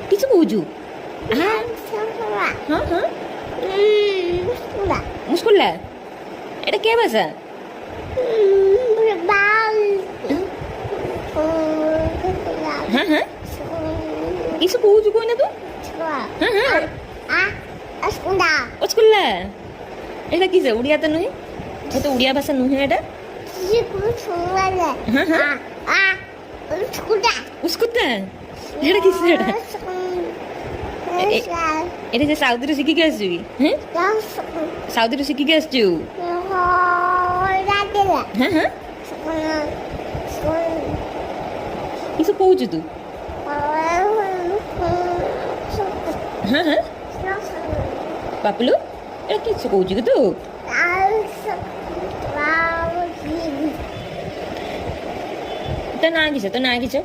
কিছু কହୁଛୁ হ্যাঁ হ্যাঁ হ্যাঁ মুশকুল্লা এটা কে ভাষা হ্যাঁ হ্যাঁ কিছু কହୁଛୁ কই না তু হ্যাঁ হ্যাঁ অস্কুল্লা এটা কিসে উড়িয়া তো নুহে এটা উড়িয়া ভাষা নুহে এটা হ্যাঁ হ্যাঁ উস্কুতা এটা কিসে এটা এটা যে সাউদিରୁ ଶିଖିକି ଆସିଛୁ କି ହଁ ସାଉଦିରୁ ଶିଖିକି ଆସିଛୁ ହଁ ହଁ କିସ କହୁଛୁ ତୁ ହଁ ହଁ ପାପୁଲୁ ଏଟା କିସ କହୁଛୁ କି ତୁ ତୋ ନାଁ କିସ